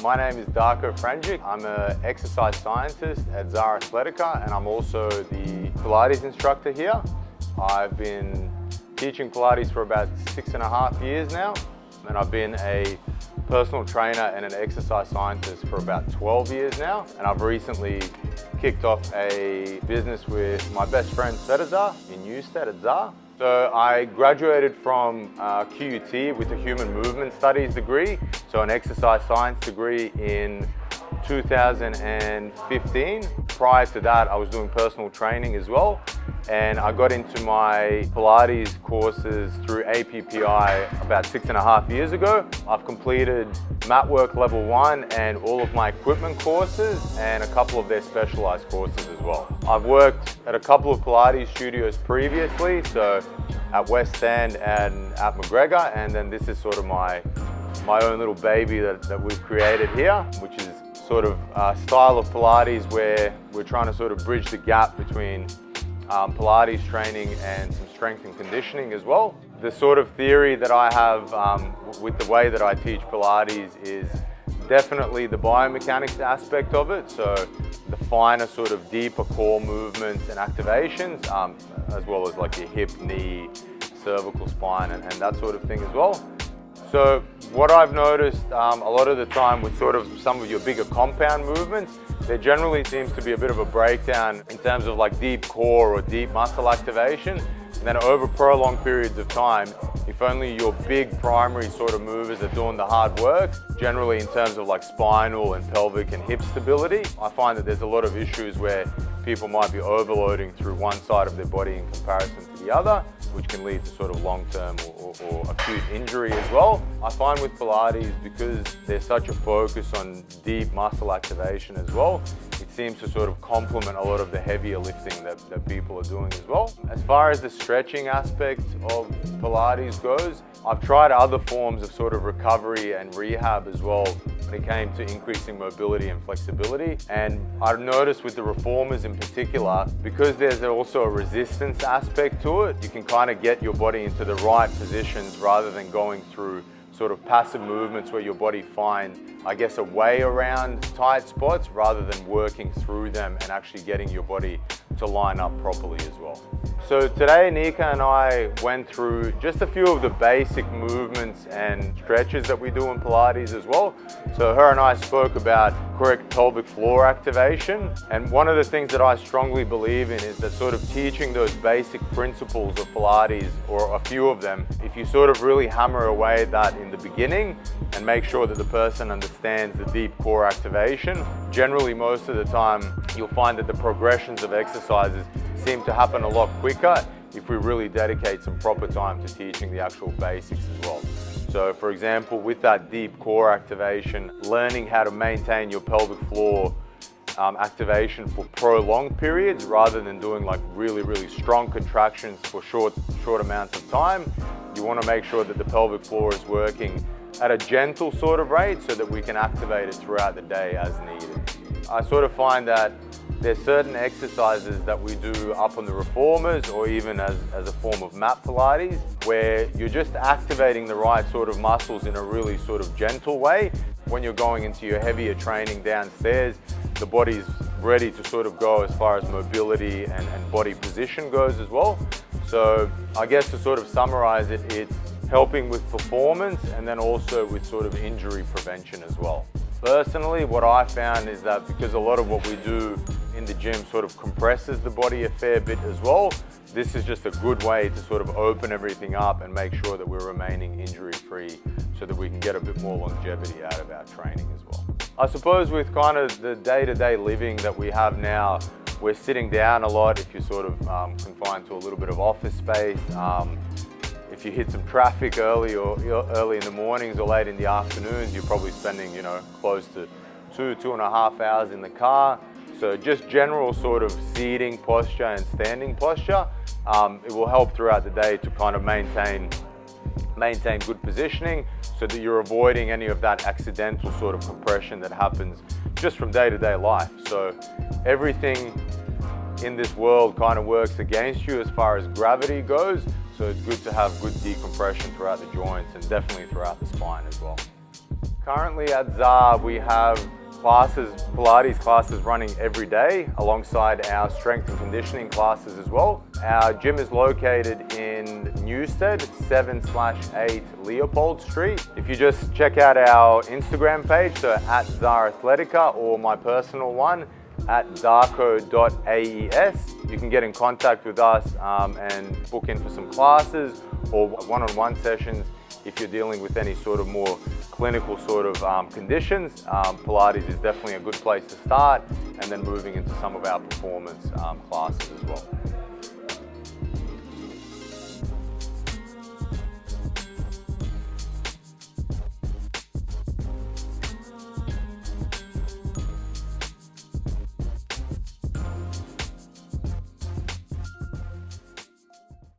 My name is Darko Franjic. I'm an exercise scientist at Zar Athletica and I'm also the Pilates instructor here. I've been teaching Pilates for about 6.5 years now, and I've been a personal trainer and an exercise scientist for about 12 years now. And I've recently kicked off a business with my best friend Zar in Newstead at Zar. So I graduated from QUT with a human movement studies degree, so an exercise science degree in 2015. Prior to that, I was doing personal training as well, and I got into my Pilates courses through APPI about 6.5 years ago. I've completed Matwork Level 1 and all of my equipment courses and a couple of their specialized courses as well. I've worked at a couple of Pilates studios previously, so at West End and at McGregor, and then this is sort of my own little baby that we've created here, which is sort of a style of Pilates where we're trying to sort of bridge the gap between Pilates training and some strength and conditioning as well. The sort of theory that I have with the way that I teach Pilates is definitely the biomechanics aspect of it, so the finer sort of deeper core movements and activations, as well as like your hip, knee, cervical spine and that sort of thing as well. So what I've noticed a lot of the time with sort of some of your bigger compound movements, there generally seems to be a bit of a breakdown in terms of like deep core or deep muscle activation. And then over prolonged periods of time, if only your big primary sort of movers are doing the hard work, generally in terms of like spinal and pelvic and hip stability, I find that there's a lot of issues where people might be overloading through one side of their body in comparison to the other, which can lead to sort of long-term or acute injury as well. I find with Pilates, because there's such a focus on deep muscle activation as well, it seems to sort of complement a lot of the heavier lifting that people are doing as well. As far as the stretching aspect of Pilates goes, I've tried other forms of sort of recovery and rehab as well when it came to increasing mobility and flexibility. And I've noticed with the reformers in particular, because there's also a resistance aspect to it, you can kind of get your body into the right positions rather than going through sort of passive movements where your body finds, I guess, a way around tight spots rather than working through them and actually getting your body to line up properly as well. So today Nika and I went through just a few of the basic movements and stretches that we do in Pilates as well. So her and I spoke about correct pelvic floor activation, and one of the things that I strongly believe in is that sort of teaching those basic principles of Pilates, or a few of them, if you sort of really hammer away at that in the beginning and make sure that the person understands the deep core activation, generally most of the time you'll find that the progressions of exercises seem to happen a lot quicker if we really dedicate some proper time to teaching the actual basics as well. So for example, with that deep core activation, learning how to maintain your pelvic floor activation for prolonged periods rather than doing like really strong contractions for short amounts of time. You want to make sure that the pelvic floor is working at a gentle sort of rate so that we can activate it throughout the day as needed. I sort of find that there's certain exercises that we do up on the reformers or even as a form of mat Pilates where you're just activating the right sort of muscles in a really sort of gentle way. When you're going into your heavier training downstairs, the body's ready to sort of go as far as mobility and body position goes as well. So I guess to sort of summarize it, it's helping with performance and then also with sort of injury prevention as well. Personally, what I found is that because a lot of what we do in the gym sort of compresses the body a fair bit as well, this is just a good way to sort of open everything up and make sure that we're remaining injury-free so that we can get a bit more longevity out of our training as well. I suppose with kind of the day-to-day living that we have now, we're sitting down a lot if you're sort of confined to a little bit of office space. If you hit some traffic early in the mornings or late in the afternoons, you're probably spending, close to 2.5 hours in the car. So just general sort of seating posture and standing posture, it will help throughout the day to kind of maintain good positioning so that you're avoiding any of that accidental sort of compression that happens just from day-to-day life. So everything in this world kind of works against you as far as gravity goes. So it's good to have good decompression throughout the joints and definitely throughout the spine as well. Currently at Zar, we have Pilates classes running every day alongside our strength and conditioning classes as well. Our gym is located in Newstead, 7/8 Leopold Street. If you just check out our Instagram page, so at Zar Athletica, or my personal one, at darko.aes, you can get in contact with us and book in for some classes or one-on-one sessions if you're dealing with any sort of more clinical sort of conditions. Pilates is definitely a good place to start, and then moving into some of our performance classes as well.